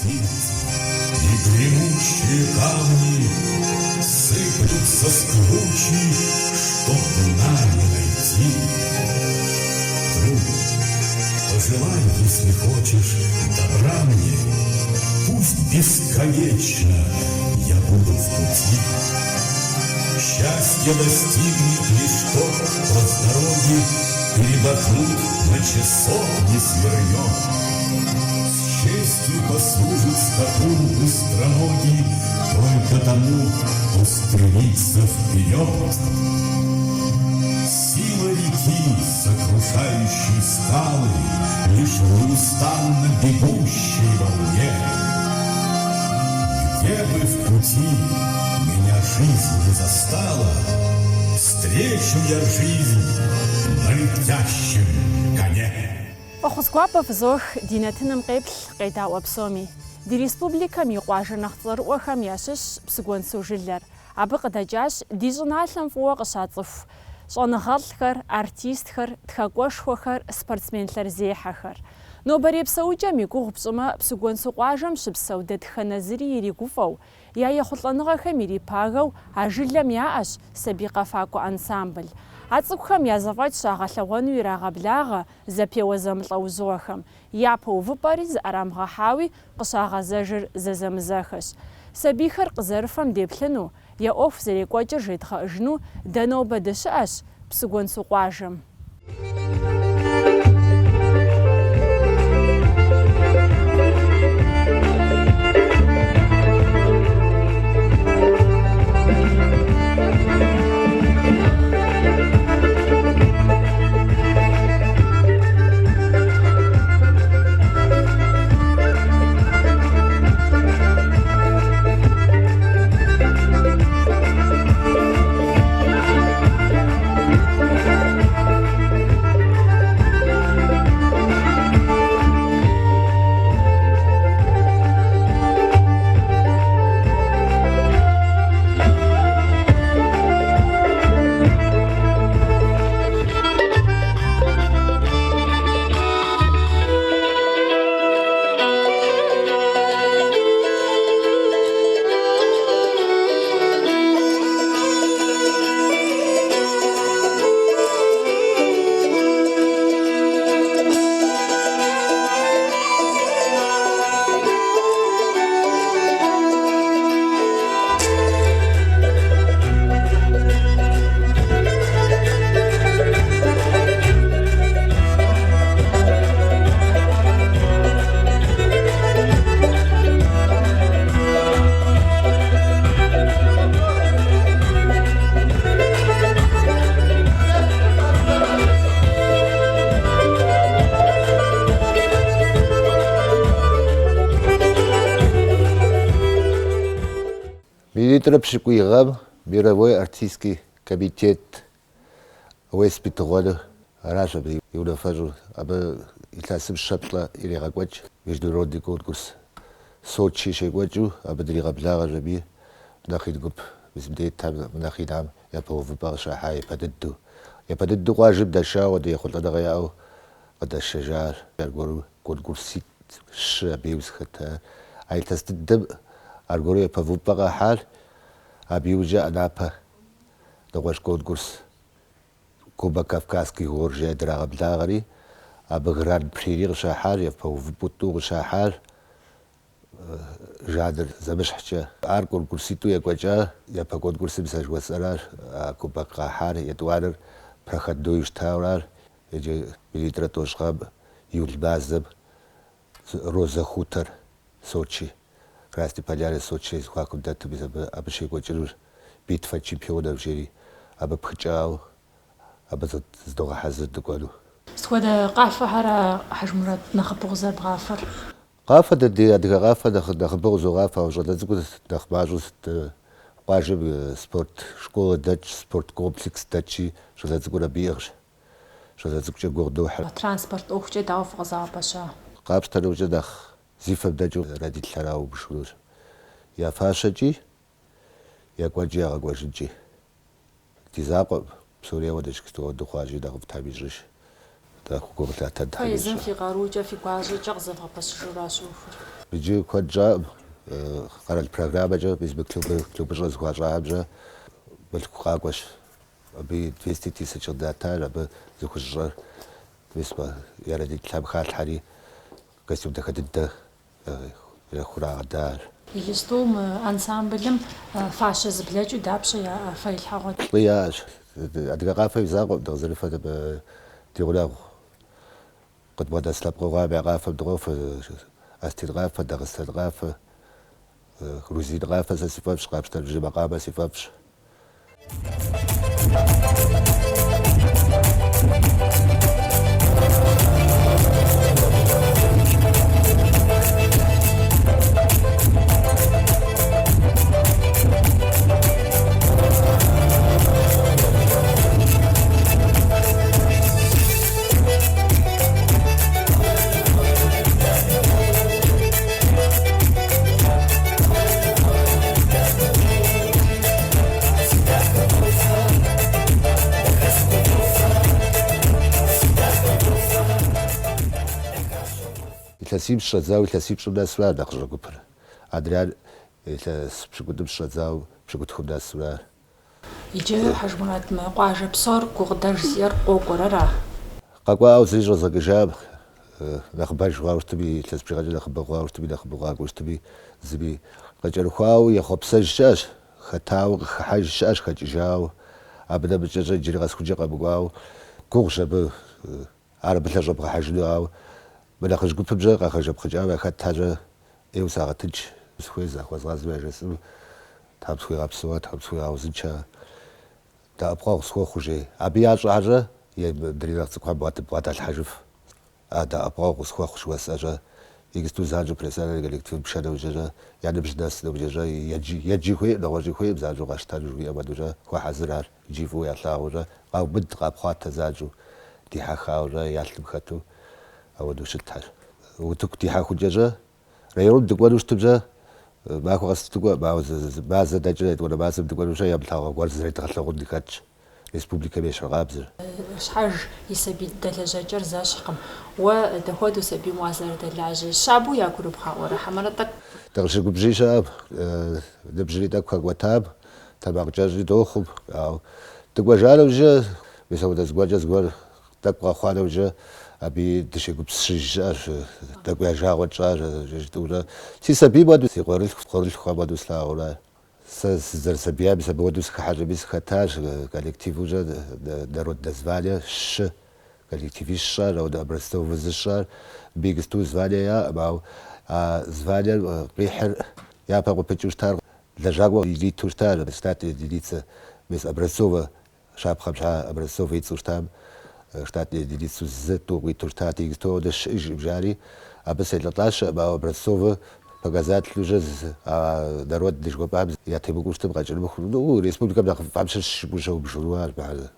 сердце, и гремучие камни сыплются с кручи, чтоб дна не найти. Друг, пожелай, если хочешь, добра мне, пусть бесконечно я буду в пути. Счастье достигнет лишь тот, кто с дороги передохнуть на часок не свернет. С честью послужит скакун быстроногий только тому, кто стремится вперед. Сила реки, сокрушающей скалы, лишь в неустанно бегущей волне. Где бы в пути меня жизнь не застала, встречу я жизнь на летящем коне. Похусквапа взох динатыным қепл қайдауа псоми. Ди республика миқуажы нахтылар уахам яшыш псыгуан сужиллер. Абы қыдаджаш дижыналым фуа қышатылыф. Шонығалхар, артистхар, тхагуашхуахар, спортсменлер зейхахар. Но баре псауджа мигуғ псыма псыгуан суқуажам шыпсау дэтханазыри иригуфау. Я ехутланыгъэхэм ирипагъэу ажылэм яӏэщ сабий къэфакӏуэ ансамбль. А цӏыкӏухэм я зэфӏэкӏ щагъэлъэгъуэну ирагъэблагъэ зэпеуэ зэмылӏэужьыгъуэхэм. Япэ увыпӏэри зыӏэрамыгъэхьауи къыщагъэзэжыр зэзэмызэхэщ. Сабийхэр къызэрыфэм деплъыну, я ӏуэху зэрекӏуэкӏыр жедгъэӏыжыну дэнобэ дыщыӏэщ псыгуэн сукъуажэм. Пшикуигъэм мировой артистский комитет уеспитыгъуэну аращ абы иунафэщӏу. Абы илъэсым щэплӏэ ирегъэкӏуэкӏ международный конкурс Сочи щекӏуэкӏыу абы дригъэблагъэжьэми нэхъ ин гуп мызымдетхэм нэхъ инам япэ увыпӏэ къыщахьа япэ дыдэу. Япэ дыдэу къуажэм дэшауэ ехъулӏэныгъэ яӏэу къыдэщэжар. Аргуэру конкурситӏ щы абыхэм зыхэта. А илъэс дыдэм аргуэру япэ увыпӏэ къахьар абы иужьэ ӏэнапэ нэгъуэщӏ конкурс Кубок Кавказский гор жеӏэ драгъэблагъэри, абы гран-прири къыщахьар, япэ увыпӏэу тӏу къыщахьар жанр зэмыщхькӏэ. Ар конкурситӏу екӏуэкӏа, япэ конкурсым сэ жыхуэсӏэращ, а кубок къахьар, етӏуанэр проходной щтауэ, иджы миллитӏрэ тӏощӏ гъэм июль мазэм Роза хутор Сочи. Красной Поляне, Сочи, зыхуакум дэтым абы щекӏуэкӏынур битвэ чемпионов жери, абы пхыкӏауэ, абы здогъэхьэзыр дыкӏуэну. Схуэдэ къафэхьэр Хьэж Мурат нэхъыбэу къызэрыбгъафэр? Къафэ дэдей адыгэ къафэ нэхъыбэу къызогъафэ. ЩӀалэ цӀыкӀур нэхъ мащӀэу сыт къуажэм спорт школэ дэкӀ, спорт комплекс дэкӀи щӀалэ цӀыкӀур абы иӀыгъщ. щӀалэ цӀыкӀукӀэ гугъу дохьыр. Транспорт ӀуэхукӀэ дауэ фыкъызагъэпэща? КъапщтэнукӀэ нэхъ зи фэм дэкӀыу радилъэрауэ убжхынур. Я фащэкӀи, екӀуэкӀи ягъэкӀуэжынкӀи. Ди закъуэм псорейуэ дыхъуащи нэхъ тхьэм ищӀыж. Нэхъ гугъу лъатэн тхьэм ищӀэ. Езым фи къарукӀэ, фи гуащӀэкӀэ къызэвгъэпэщыжуращ Ӏуэхур. بيجي كود جاب قرا البرنامج جا بيز بكتب جوز خواجه جا بالقاقش أبي 290 داتا أبي زوجر بيسمع يردي كلام خال حري قسم دكتور إلى خراء دار يستوم أنسامبلم فاشز بلاجو دابش يا فايل حاجة طياش أدقى يزاق دغزر فد تقوله قد بدأ سلب غابة غافة دغوف أستيد غافة دغستيد غافة روزيد غافة سيفابش قابش ترجم غابة سيفابش تسيب شزاو تسيب شو ناس ولا نخرج قبر أدريان تس بشكل شزاو بشكل خد ناس ولا يجي حجمات ما قاعد بصار قدر زير قوقرة قاقوا أو زيج رزق جاب نخبر شو غاوش تبي تس بشكل نخبر غاوش تبي نخبر غاوش تبي زبي قجر خواو يخب سجاش ختاو حاج شاش خجاو أبدا بتجري جري غاس خجا قبقاو كوغش ب عرب تجرب حاج له بلا خرج قلت بجا خرج بخجا أخذت حاجة يوسع تج سويزا خواز غاز بيجسم تاب سوي غابسوا تاب سوي عاوزنشا تا أبغى سوي خجي أبي حاجة يدري لا تقع بوات الحجف هذا أبغى سوي خش وساجة يجستو زاجو بريسان قال لك تفهم بشنا وجا يعني بجناس لو وجا يجي خوي لو وجي خوي بزاجو غاشتاجو ويا بدوجا خو حزرار يجيفو يطلع وجا أو بد قاب تزاجو دي حخا وجا يعلم خاتو أو دوش التحر وتكتي حاخو جاجا ريرود دقوانوش تبجا ماكو غاس تقوى بعض دجاجات ولا بعض دقوانوش يا بتاعه قوارز زي تخلى غدي كاتش ريسبوبليكا بيش غابزر شحال يسبي دلاجة زاشقم ودهودو سبي موازنة دلاجة شابو ياكلوا بخاورة حمرتك تغشي بجي شاب دبجري داك وتاب تبع جاجي دوخب أو تقوى جالو جا بيسوي دزقوا جزقوا تبقى خانة وجا أبي دشي بسجاش تقوى جاوة جاج جدولا سيسبي بدو سيقورل خبادو سلا ولا سزر سبيا بس بودو سكحاجة بس كتاج كولكتيف وجا درود دزفاليا ش كولكتيف الشار أو دبرستو وز الشار بيجستو زفاليا أو زفاليا ريحر يا بقى بتشوشتار لجاوا يجي توشتار بستات يجيتس بس أبرستو شاب خمسة أبرستو في توشتام شتات دي سوزتو ويتورتاتي يجستو دش جاري أبس اللطاش أو أبرستو فقازات لوجز درود ديش قباب يعتبر قوش تبغى جنب خلود ريسبوبليكا بدا فامش بوشو بشروار بعد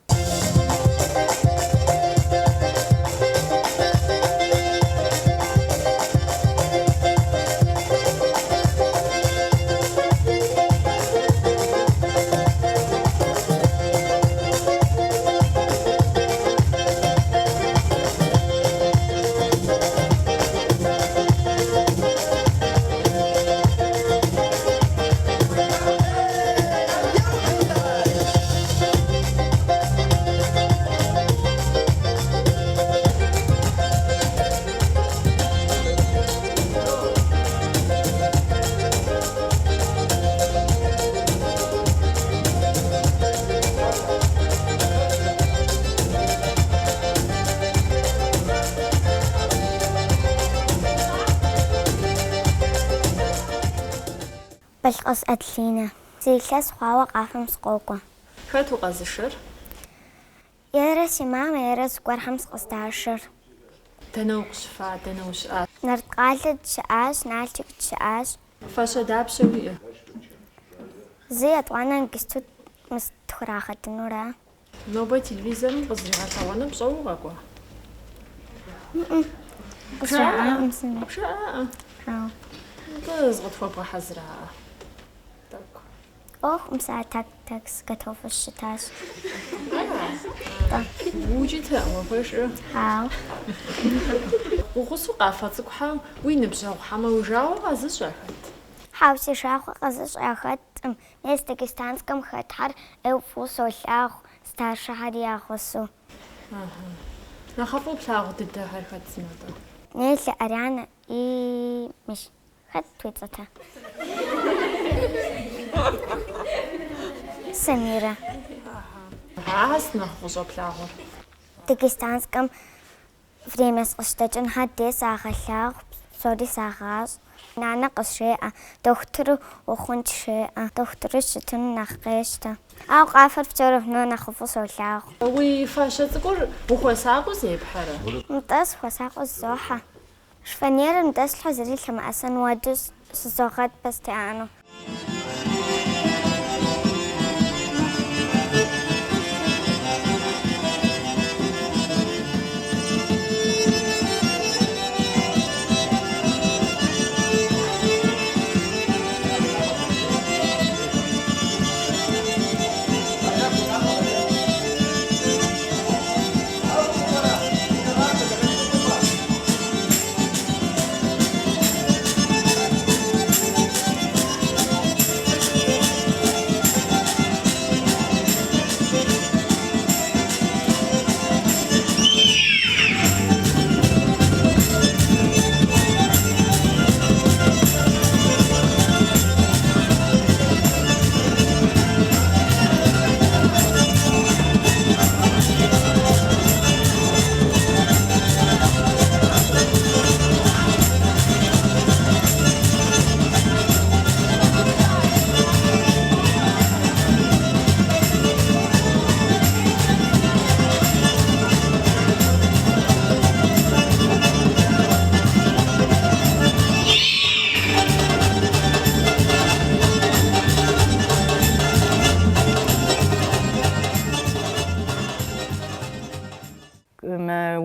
بالقص أدلينا زيكلاس خواوا قافم سقوقا فاتو قازشر يرس ماما يرس قوار حمس قصداشر تنوقش فا تنوش نرتقالت شعاش نالتك شعاش فاشا داب شوية زي أطوانا نقستو مستخراخة النورا نوبة تلفزيون قصدي غاتوانا بصوغة قوا بشعة مسلمة بشعة راو قصغت فبغا حزرها Ох, мса такс готовы считать. Уджита вапыш. Хау. Угусу қафацукха уиныбжаухама ужау азышахат. Хауси шаху азышахат. Нэс Дагестанском хатхар эуфусолах старшахариахусу. Нахапу плагу дыда хархатсмада. Нэлэ ариана и миш. Хат твицата. Самира. Аас нахусо плагу. Дагестанском время сгъщтэкӏын хадэ сагъэлъагъу, псори сагъащӏ. Нанэ къысщеӏэ, дохутыру ухъунщ жеӏэ. Дохутырыр щытыну нэхъ къещтэ. Ау къафэр пкӏэрыхьну нэхъыфӏу солъагъу. Уи фащэ цӏыкӏур ухуэсакъыу зепхьэрэ? Нтӏэ схуэсакъыу зызохьэ. Шфанерым нтӏэ слъхьэ зыри лъэмыӏэсэн уэду сызогъэт пэстиӏану.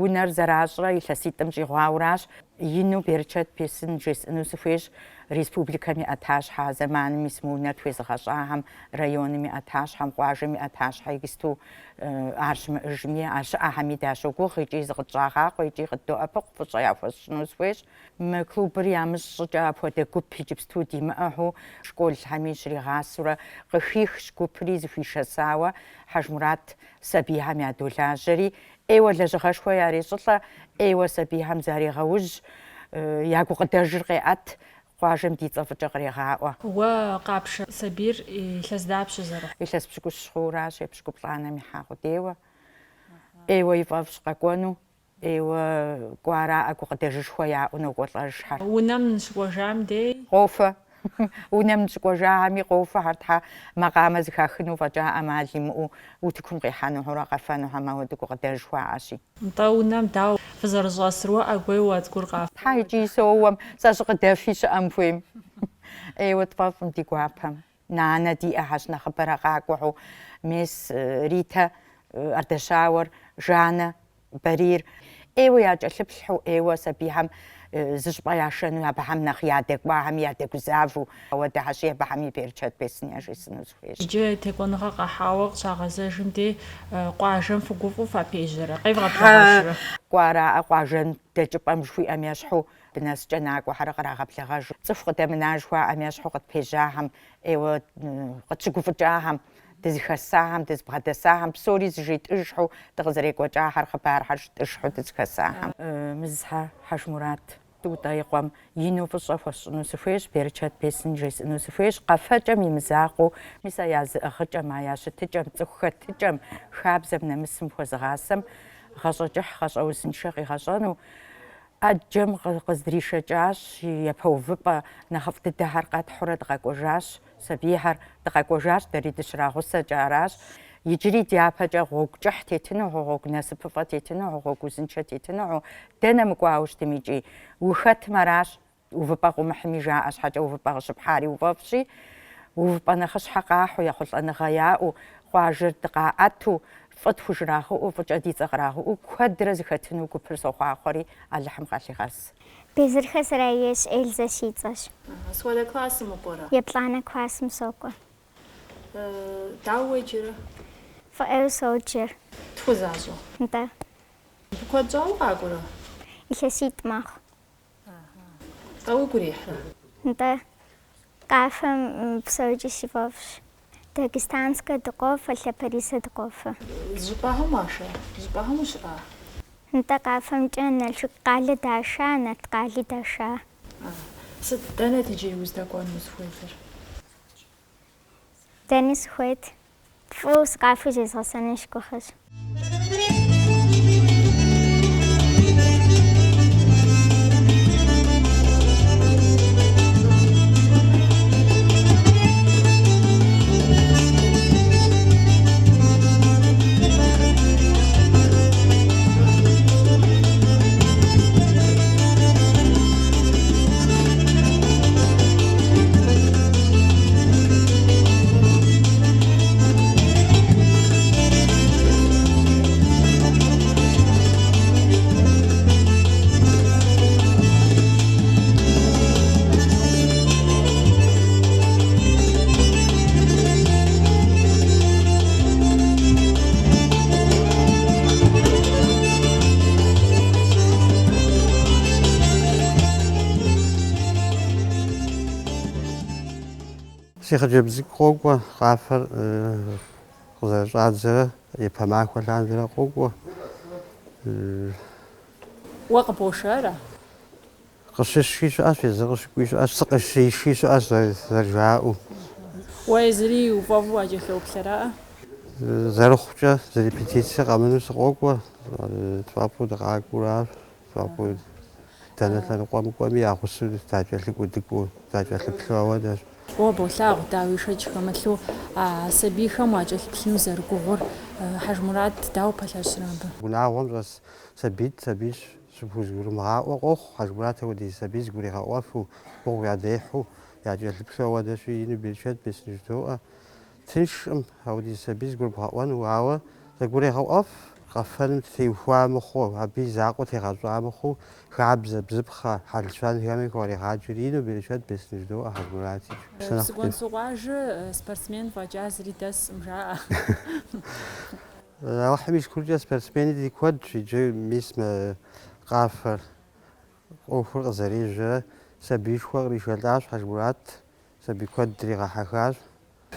Унэр зэращӏрэ илъэситӏым щӏигъуауращ. Ину Берчэт Песын жесӏэну сыхуейщ. Республикэм и ӏэтащхьэ, зэманым ис мы унэр тхуезыгъэщӏагъэм, районым и ӏэтащхьэм, къуажэм и ӏэтащхьэ икӏысту ар щымыӏэжми, а щыӏэхьэми дащогугъ, икӏи зыкъытщӏагъакъуэ, икӏи къыдоӏэпыкъу, фӏыщӏэ яхуэсщӏыну сыхуейщ. Мы клубыр ямыщӏ щӏыкӏэ апхуэдэ гуп иджыпсту димыӏэхьу, школхьэми щригъасэурэ къыхихщ гупри зыхуишэсауэ, Хьэжмурат сабийхьэм ядолажьэри, ӏейуэ лэжьыгъэшхуэ ярещӏылӏэ, ӏейуэ сабийхьэм зарегъэужь, я гукъыдэжыр къеӏэт, къуажэм ди цӏэ фӏыкӏэ кърегъаӏуэ. Уэ къапшэ сабийр илъэс дапщэ зэрыхъу? Илъэс пщыкӏущ хъууращ, епщыкӏу плӏанэм ихьа къудейуэ. ӏейуэ и фӏэфӏщ къэкӏуэну, ӏейуэ кӏуараӏэ гукъыдэжышхуэ яӏэу нокӏуэлӏэж щхьэр. Унэм щыкӏуэжам дей? Къофэ. Унэм щыкӏуэжахэми къофэ, хьэртхьэ макъамэ зыхахыну фӏэкӏа ӏэмал имыӏэу утыкум къихьэнухьурэ къэфэнухьэмэ хуэдэу гукъыдэж хуаӏэщи. НтӀэ унэм дауэ фызэрыщӏэсыр уэ ӏэгуей уэ цӏыкӏур къаф? Тхьэ икӏи соуэм сэ щыкъыдэфи щыӏэм хуейм. Ӏейуэ тфӏэфӏым ди гуапэм. Нанэ диӏэхьэщ нэхъыбэрэ къакӏуэу, мис Ритэ, Ардэщауэр, Жанэ, Барир. Ӏейуэ ячӏэлъыплъхьу, ӏейуэ сабийхьэм зыщӏпӏэ яшэну, абыхьэм нэхъ ядэкӏуахэми ядэгузаву, ауэдэ хьэщи абыхьэми Берчэт Песын яжесӏэну сыхуейщ. Иджы текӏуэныгъэ къэхьауэ къыщагъэзэжым де къуажэм фыгуфӏу фапежьэрэ? Къевгъэблэгъэжрэ? Кӏуараӏэ къуажэм дэкӏыпӏэм жыхуиӏэм ещхьу, бынэскӏэ накӏуэхьэрэ кърагъэблэгъэж. Цӏыху къыдэмынэж хуаӏэм ещхьу къытпежьахэм, ӏейуэ къытщыгуфӏыкӏахэм, дызыхэсахэм, дызбгъэдэсахэм, псори зыжетӏыжхьу, дыкъызэрекӏуэкӏахэр хъыбархэр щытӏыжхьу дызыхэсахэм. Мызхьэ Хьэжмурат тӏутӏэ и къуэм ину фӏыщӏэ хуэсщӏыну сыхуейщ, Берчэт Песын жесӏэну сыхуейщ. Къэфэкӏэм и мызакъуэу, мис а языӏыгъыкӏэм, а ящытыкӏэм, цӏыху хэтыкӏэм, хабзэм, нэмысым хуэзыгъасэм гъэщӏэкӏыхь, гъэщӏэузыншэ къигъэщӏэну, ӏэджэм къыздришэкӏащ, япэувыпӏэ нэхъыфӏ дыдэхьэр къэтхьурэ дыкъэкӏуэжащ, сабийхьэр дыкъэкӏуэжащ, дэри дыщрагъусэкӏэ аращ. Иджыри дяпэкӏэ гъуэгу кӏыхь тетыныгъу, гъуэгу насыпыфӏэ тетыныгъу, гъуэгу узыншэ тетыныгъу, дэнэ мыкӏуауэ щытым икӏи. Ухэтым аращ, увыпӏэ къумыхьми жаӏэ щхьэкӏэ увыпӏэ къыщыпхьари уфӏэфӏщи, увыпӏэ нэхъыщхьэ къахьу, ехъулӏэныгъэ яӏэу, къуажэр дыкъаӏэту, фӏы тхужрагъыӏэу, фӏыкӏэ ди цӏэ кърагъыӏэу, куэдрэ зыхэтыну гупыр сохъуахъуэри Алыхьым къалъигъэс. Безырхэ сэрэ еш Эльзэ си цӏэщ. Схуэдэ классым укӏуэрэ? Еплӏанэ классым сокӏуэ. Дауэ иджырэ? фӀыӀэу соджэр. ТхузащӀэ. НтӀэ. Куэд щӀауэ къакӀуэрэ? ИлъэситӀ мэхъу. ТӀэуи гурихьрэ? НтӀэ. Къафэм псэукӀэ си фӀэфӀщ. Дагестанскэ дыкъофэ, Лъапэрисэ дыкъофэ. ЗыщӀыпӀагъым уашэ? ЗыщӀыпӀагъым ущыӀа? НтӀэ къафэмкӀэ Налшык къалэ даша, Нарткъали даша. Сыт дэнэ иджыри уздэкӀуэну зыхуейзэр? Дэни сыхуейт. ФӀыуэ къафэу зезгъэсэну щыгугъэщ. Си хъыджэбзыр къокӀуэ, къафэр къызэрыщӀадзэрэ, епэ махуэ лъандэрэ къокӀуэ. Уэ къыбошэрэ? Къыщыщи щыӀэщ, езы къыщыкӀуи щыӀэщ, сыкъыщиши щыӀэщ зэрыжаӀэу. Уэ езыри уфӀэфӀу аджэлъоплъэрэ? ЗэрыхъукӀэ, зы репетициэ къэмыну сыкъокӀуэ, тфӀэфӀу дыкъакӀуэращ, тфӀэфӀу дэнэ лъэныкъуэм кӀуэми ягъусэу дакӀэлъыкӀуэдыкӀуэу, дакӀэлъыплъу ауэдэщ. Уэ болъагъу дауи шэч хэмылъу сабийхэм уакӀэлъыплъыну зэрыгугъур Хьэжмурат дауэ пэлъэщрэ абы? Унагъуэм щӀэс сабийщ щыпхузгурымыгъаӀуэ къохъу, Хьэжмурат апхуэдиз сабий зыгуригъэӀуэфу, гугъу ядехьу, якӀэлъыплъу ауэдэщи ину Белчэт Беслъыжь доӀэ. Тыншкъым апхуэдиз сабий зыгурыбгъэӀуэну, ауэ зыгурегъэӀуэф, къэфэным теухуа мыхъуу, абы и закъуэ тегъэщӀа мыхъуу, хабзэ, бзыпхъэ, хьэлщэнхэми хуаригъаджэри ину Белчэт Беслъыжь доӀэ Хьэжмурати. Сыгуэн Сукъуажэ спортсмен фӀэкӀа зыри дэсым жаӀэ. Алыхьым и шыкуркӀэ спортсмени ди куэдщ, иджы мис къафэр Ӏуэхур къызэрежьэрэ сабийшхуэ кърижэлӀащ Хьэжмурат, сабий куэд дригъэхьэхащ.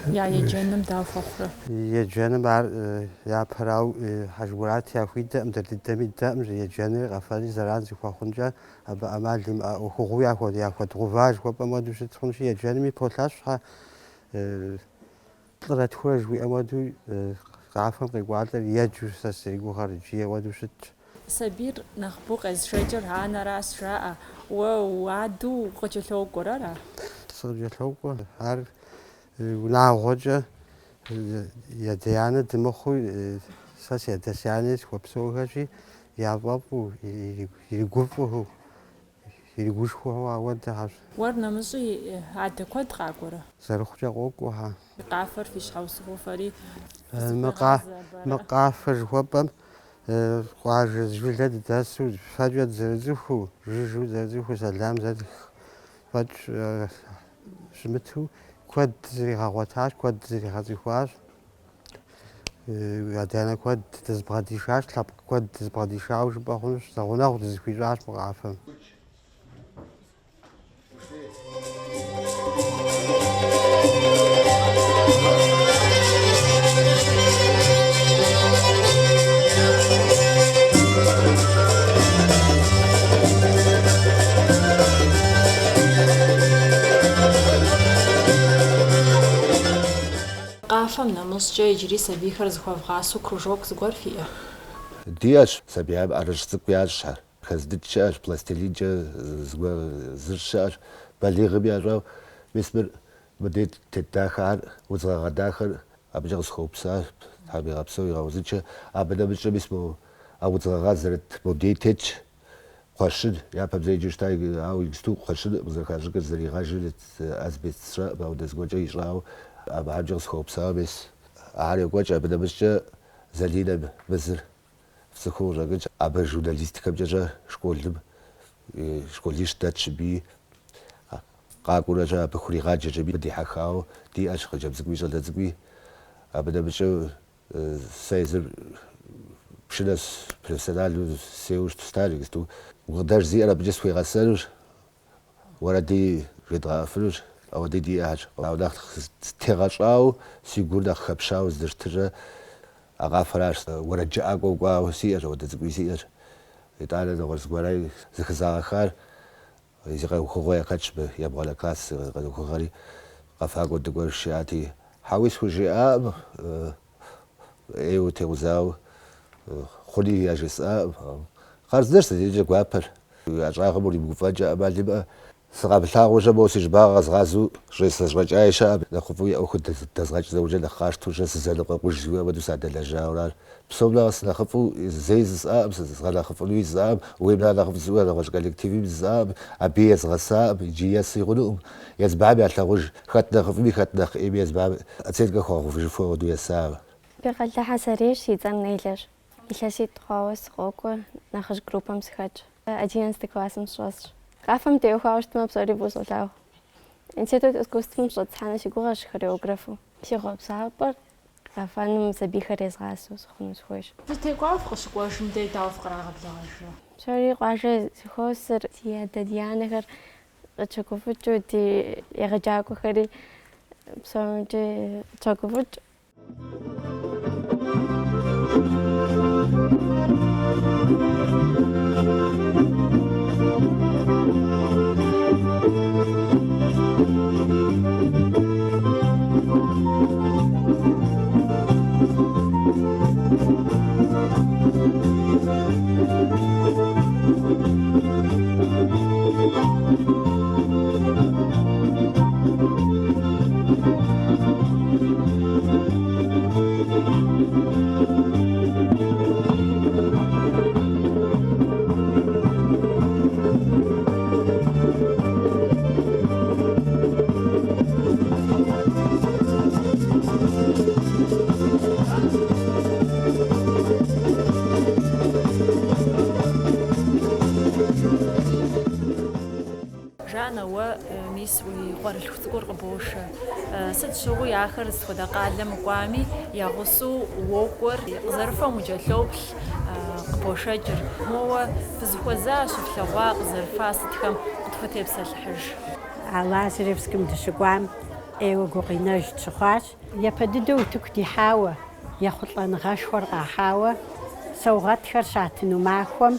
Я еджэным дауэ фӀэхъурэ? Еджэным ар япэрауэ Хьэжмурат яхуидэкъым, дыдэми дэкъым, еджэнри къэфэри зэран зыхуэхъункӀэ, абы Ӏэмал имыӀэ Ӏуэхугъуи яхуэдгъува жыхуэпӀэм хуэдэу щыт хъунщи, еджэнми полъэщ щхьэ лӀырэ тхурэ жыхуиӀэм хуэдэу къафэм къекӀуалӀэр еджэу сэ сригугъэр иджы ауэдэу щытщ. Сабийр нэхъ бгъу къезышэкӀыр анэращ жаӀэ. Уэ уадэу укъыкӀэлъокӀуэрэ ара? СыкъыкӀэлъокӀуэ. Ар унагъуэкӀэ едеянэ дымыхъуу сэ седэсяни схуэпсэухэщи, яфӀэфӀу, иригуфӀу, иригушхуэу ауэдэхьэщ. Уэр нэмыщӀи адэ куэд къакӀуэрэ? ЗэрыхъукӀэ къокӀуэхьэ. Къафэр фи щхьэусыгъуэфэри? Мы къафэр жыхуэпӀэм къуажэ жылэ дыдэсу фэкӀэ зэрыцӀыхуу, жыжьэу зэрыцӀыхуу, сэлам фэкӀ щымыту куэд зригъэгъуэтащ, куэд зригъэцӀыхуащ. Адэ куэд дызбгъэдишащ, лъэпкъ куэд дызбгъэдишауэ жыпӀэ хъунущ. Зэгъунэгъу дызыхуищӀащ мы къафэм. Къафэм нэмыщӀкӀэ иджыри сабийхэр зыхуэвгъасэу кружок зыгуэр фиӀэ? ДиӀэщ, сабийм Ӏэрыщ цӀыкӀу ящӀ, хэз дыд щыӀэщ, пластилинкӀэ зыгуэр щыӀэщ, балигъым ящӀэу, мис мыр мыдей тетдахар, удзгъэгъэдахэр абыкӀэ къысхуэупсащ, Тхьэм игъэпсэу игъэузычэ, абы нэмыщӀкӀэ мис а удзгъэгъэр зэрыт модей тетщ, кхъуэщын, япэбзэ иджы щыта, ауэ иджысту кхъуэщын къызэхащӀыкӀыр зэригъэжыр асбест ауэдэ зыгуэркӀэ ищӀауэ, абы хьэмкӀэ къысхуэупсауэ мис. Ар екӀуэкӀ, абы нэмыщӀкӀэ Залинэ мызыр цӀыхуу щӀэгъыкӀ, абы журналистикэмкӀэ школым, школищ дэт щыби, къакӀуэрэкӀэ абы хуригъаджэкӀэми дихьэхауэ диӀэщ хъыджэбз цӀыкӀуи щӀалэ цӀыкӀуи. абы дэмыкӏэ сэ езыр пшынэс профессионалу сеуэ щыту стар, укъыдэж зиӏэр абыкӏэ схуегъэсэнущ, уэрэди жедгъэӏэфынущ, ауэдей диӏэхьэщ. Ауэ нэхъ тегъэщӏауэ си гур нэхъ хэпщауэ здыщтыр акъафэращ. Уэрэджыӏакӏуэ кӏуауэ сиӏэщ, ауэдэ цӏыкӏуи сиӏэщ. ИтӀанэ нэгъуэщӏ зыгуэрри зыхызагъэхар зи къэухыгъуэ яхэтщ ебгъуанэ класс къэухыгъэри къэфакӏуэ дыгуэр щиӏати, хьэуи схужиӏаӏым, ӏейуэ теузауэ хъуни яжесӏаӏым. Хъарзынэщ сызеджэ гуапэр. АщӀагъэм уримыгуфӀэкӀэ Ӏэмал имыӀэ. Сыкъабылъагъуэщэ моуэ си жыбагъэ къэзгъазу щӀезгъэкӀаи щыӀэм. НэхъыфӀу я Ӏуэхур дэзгъэкӀ зэуджэ нэхъ къащтэу сызэныкъуэкъуж жиӀэу абыду садэлэжьауэращ. Псом нэхъ сынэхъыфӀу зэи зысӀаӀым, сызгъэнэхъыфӀынуи зысӀаӀым, уейм нэхъыфӀ зыӀуэ нэгъуэщӀ коллективым зысӀаӀым, абы езгъэсаӀым, иджы ес ихъунуӏым. Езбам ялъагъуж хэт нэхъыфӀми хэт нэхъ Ӏейми езбам оценкэ хуагъэувыжыфу хуэдэу есауэ. Бекъэлыхьэ сэрейщ си цӀэр Нелэщ. ИлъэситӀ хъуауэ сыкъокӀуэ, нэхъыжь группэм сыхэтщ. 11 классым сщӀэсщ. Къафэм теухуауэ щытмэ, псори фӀыуэ солъагъу. Институт искусствым щӀэцхьанэ си гугъэщ хореографу. Си гъуэгущӀапӀэр къафэным сабийхэр езгъасэу сыхъуну сыхуейщ. Зытекӏуаф къыщыкӏуэжым дей дауэ фыкърагъэблэгъэжрэ? Псори къуажэ зыхуосыр си адэ Дианэхэр къыщогуфӀыкӀыу, ди егъэджакӀуэхэри псомкӀэ щогуфӀыкӀ. Жанна, уэ мис уи къуэрылъху цӀыкӀур къыбошэ. Сыт щыгъуи ахэр схуэдэ къалэм укӀуами, ягъусэу уокӀуэр, къызэрыфэм уджэлъоплъ, къыбошэкӀыр. Моуэ фызыхуэзащ, флъэгъуа къызэрыфа сытхэм къытхуэтепсэлъыхьыж. А Лазаревскым дыщыкӀуам Ӏейуэ гукъинэж щыхъуащ. Япэ дыдэу утыку дихьауэ, ехъулӀэныгъэшхуэр къахьауэ, саугъэтхэр щатыну махуэм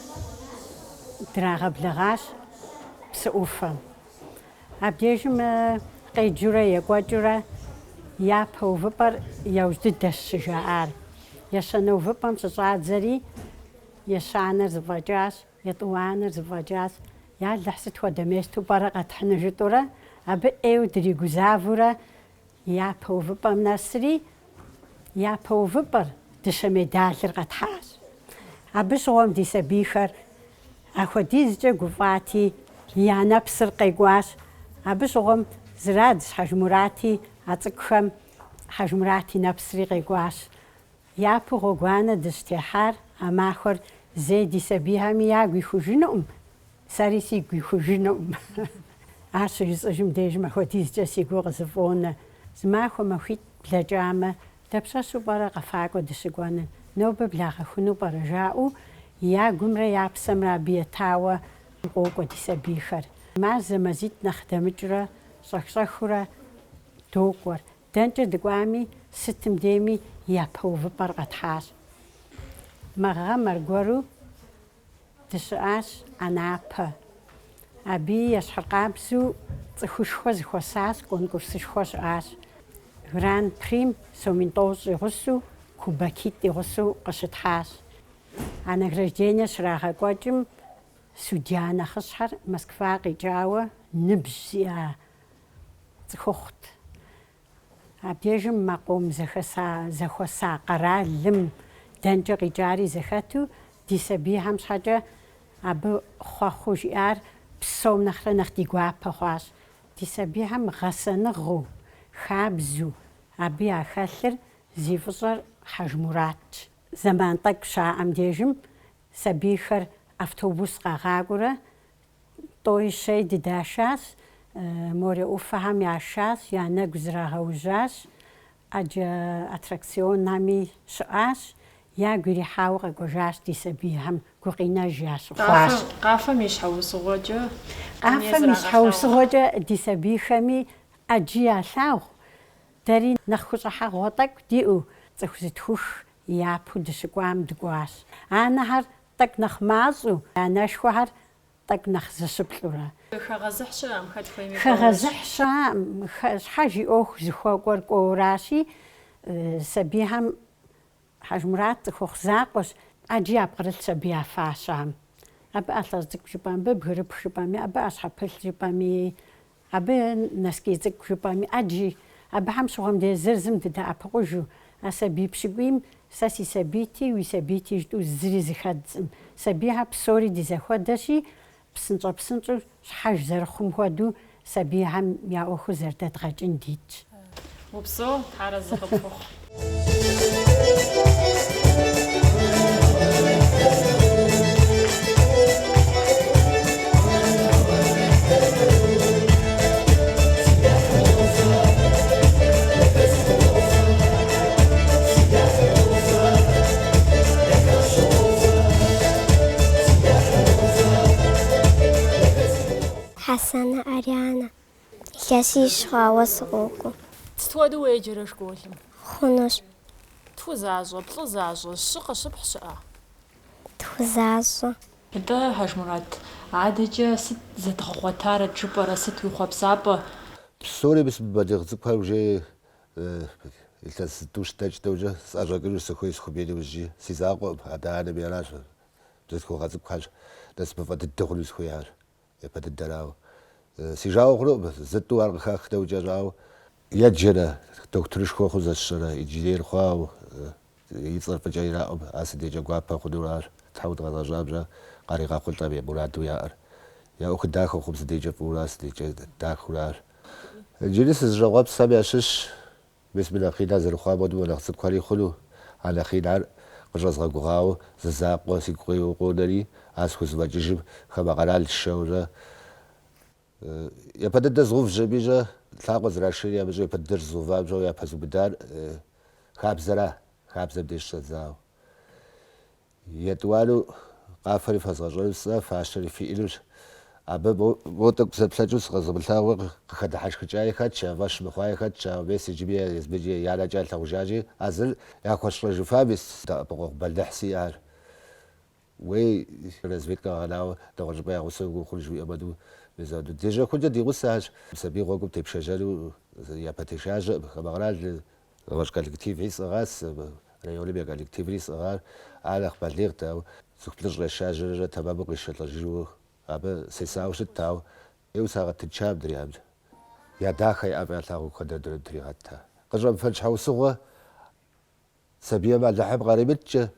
драгъэблэгъащ псы Ӏуфэм. Абдежым къеджурэ екӀуэкӀыурэ япэ увыпӀэр яужь дыдэщ щыжаӀар. Ещанэ увыпӀэм щыщӀадзэри ещанэр зыфӀэкӀащ, етӀуанэр зыфӀэкӀащ. Ялыхь сыт хуэдэ месту пӀэрэ къэтхьыну жытӀурэ, абы Ӏейуэ дригузавурэ япэ увыпӀэм нэсри, япэ увыпӀэр дыщэ медалыр къэтхьащ. Абы щыгъуэм ди сабийхэр апхуэдизкӀэ гуфӀати, я нэпсыр къекӀуащ. Абы щыгъуэм зырат Хьэж Мурати, а цӀыкӀухэм Хьэж Мурати нэпсри къекӀуащ. Япэу гъуэгуанэ дыщытехьар, а махуэр зэи ди сабийхэми ягу ихужынукъым, сэри сигу ихужынукъым. Ар щыжысӀыжым дежым апхуэдизкӀэ си гур къызыфӀонэ. Зы махуэ махуитӀ блэкӀамэ, дапщэщу пӀэрэ къэфакӀуэ дыщыкӀуэныр? Нобэ благъэхуну пӀэрэ жаӀэу, ягумрэ япсэмрэ абы етауэ къокӀуэ ди сабийхэр. Мар зэмазитӀ нэхъ дэмыкӀрэ щӀэх-щӀэхыурэ докӀуэр. ДэнкӀэ дыкӀуами, сытым дейми япэ увыпӀэр къэтхьащ. Мэгъэм аргуэру дыщыӀащ Ӏэнапэ. Абы ещхьыркъабзэу цӀыхушхуэ зыхуэсащ, конкурсышхуэ щыӀащ. Гран-прим Сомин-тӀощӀ игъусэу, Кубакит игъусэу къыщытхьащ. А награждение щрагъэкӀуэкӀым судья нэхъыщхьэр Москва къикӀауэ ныбжь зиӀэ цӀыхухъут. Абдежым мэкъум зэхуэса къэралым дэнкӀэ къикӀари зэхэту, ди сабийхэм щхьэкӀэ абы хъуэхъуу жиӀар псом нэхърэ нэхъ ди гуапэ хъуащ. Ди сабийхэм гъэсэныгъэу, хабзэу абы яхэлъыр зи фӀыщӀэр Хьэж Муратщ. Зэман тӀэкӀу щаӀэм дежым сабийхэр автобус къагъакӀуэрэ тӀуи щей дыдашащ, море Ӏуфэхэм яшащ, я нэгу зрагъэужьащ. Аджэ аттракционами щыӏащ, ягу ирихьауэ къэкӏуэжащ ди сабийхэм гукъинэж ящыхъуащ. Къафэм и щхьэусыгъуэкӏэ Къафэм и щхьэусыгъуэкӏэ ди сабийхэми ӏэджи ялъагъу. Дэри нэхъ хущӏыхьэгъуэ тӏэкӏу диӏэу цӏыху зытхух япэу дыщыкӏуам дыкӏуащ. Анэхьэр тӏэкӏу нэхъ мащӏэу, анэшхуэхьэр тӏэкӏу нэхъ зыщыплӏурэ. Хэгъэзыхь щыӏэм хэт хуейми. Хэгъэзыхь щыӏэм, щхьэж и ӏуэху зыхуэкӏуэр кӏуэуращи, сабийхэм Хьэжмурат цӏыхухъу закъуэщ, ӏэджи япкърылъ сабий а фащэм. Абы ӏэлъэ цӏыкӏу жыпӏэми, абы бгырыпх жыпӏэми, абы ӏэщхьэпылъ жыпӏэми, абы нэскӏей цӏыкӏу жыпӏэми, ӏэджи абыхэм щыгъуэм де зыр зым дыдэӏэпыкъужу, а сабий пщыкӏуийм сэ си сабийти, уи сабийти жытӏэу зыри зыхадзӏым. Сабийхэр псори ди зэхуэдэщи, псынщӏэ-псынщӏэу щхьэж зэрыхъум хуэдэу сабийхэм я ӏуэхур зэрыдэдгъэкӏын дитщ. Упсэу, Тхьэрэ зыкъыпхухъу. Хасана Ариана. Илъэсищ хъуауэ сыкъокӏуэ. Тхуэдэу уеджэрэ школым? Хъунущ. Тху защӏэ, плӏы защӏэ, щы къыщыпхь щыӏэ? Тху защӏэ. Дэ Хьэжмурат, адэкӏэ сыт зэдгъэгъуэтар жыпӏэрэ, сыт уи хъуэпсапӏэ? Псори бадыгъ цӏыкӏухэр уже илъэс зыту щыдэкӏэ сӏэщӏэкӏыну сыхуей сыхуей иужьи си закъуэм, адэ-анэм аращ. Бзылъхугъэ цӏыкӏухэр нэс мыфӏэ дыдэ хъуну сыхуеяр, япэ дыдэрауэ. Си жагъуэ хъунукъым, зыту ар къыхах дэуджэ щӏауэ. Еджэрэ, дохутырышхуэ хъу зэсщӏэрэ, инженер хъуауэ, и цӏэр фӏыкӏэ ираӏуэм, ар сыдеджэ гуапэ хъунуращ. Тхьэу дыкъэзгъэщӏабжьэ къаригъэхъулӏэм и мураду яӏэр. Я ӏуэху дахэ хъум сыдеджэ фӏыуэращ, сыдеджэ дахэуращ. Иджыри сызыщӏэгъуэпсам ящыщ, мис мы нэхъинэ зэрыхъуам хуэдэу нэхъ цӏыкӏухэри хъуну, а нэхъинэр къыщӏэзгъэгугъауэ зы закъуэ сигу къеукъуэнэри, ар схузэфӏэкӏыжым хамэ къэрал шэурэ. Япэ дыдэ згъэувжьэмищӏэ, лъакъуэ зрашейри ямыщӏэ япэ дыдэр зыувамщӏэ япэ зубыдар хабзэра, хабзэм деж щӏэдзауэ. Етӏуанэу къафэри фэзгъэщӏэну сцӏэ, фащэри фиӏэнущ. Абы мо тӏэкӏу зэплъэкӏыу сыкъызэмылъагъууэ къыхэдыхьэшхыкӏаи хэтщ, фӏэщ мыхъуаи хэтщ, ауэ езыджэми езмыджи янэкӏэ лъэгъужащи, а зыр яхуэсщӏэжыфам ис дэӏэпыкъуэгъу бэлыхь сиӏар. Уей разведкэ гъэнауэ дэгъуэщӏыпӏэ я гъусэу ухъунущ уиӏэмэ ну, мезону. Дежьэхункӏэ ди гъусэщ. Сабий гъуэгум тепшэжьэну япэ тешажьэӏым. Хамэ къэрал гъуэщ коллективри сӏыгъэс, районым я коллективри сӏыгъар, ар нэхъ балигът, ауэ цӏыху плӏыщӏ къещажьэрэ тэмэму къищэлӏэжыну, абы сесауэ щытауэ, еуэ сагъэтыншам дриямщ. Я дахэ иӏэм ялъагъуу куэдрэ дригъэта. Къыщӏэмыфэн щхьэусыгъуэ сабийм алыхьым къаримыкӏкӏэ,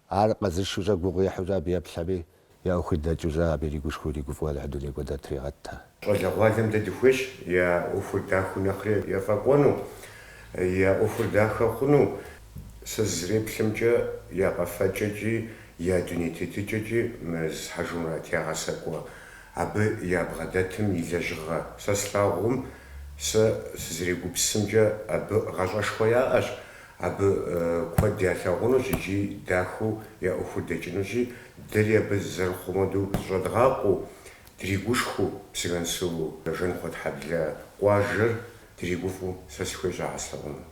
ар къэзышыущӏэ гугъуехьыущӏэ абы еплъэми, я ӏуэхуи дэкӏыущӏэ абы иригушхуэу иригуфӏу алыхьым дуней куэдрэ тригъэта. Щӏалэгъуалэм дэ дыхуейщ я ӏуэхур дахэу нэхъри ефӏэкӏуэну, я ӏуэхур дахэ хъуну, сэ зызэреплъымкӏэ я къэфэкӏэкӏи, я дуней тетыкӏэкӏи мэз Хьэжмурат ягъэсэкӏуэ. Абы ябгъэдэтым и лэжьыгъэ. Сэ слъагъум, сэ сызэрегупсымкӏэ абы гъэщӏэшхуэ яӏэщ. Абы куэд ялъагъунущ икӏи дахэу я ӏуэхур дэкӏынущи, дэри абы зэрыхъум хуэдэу зыщӏэдгъакъуэу, дригушхуэу Псыгъэнсу Жэнхъуэ Тхьэблэ къуажэр дригуфӏу сэ сыхуей щӏагъэслъэгъуну.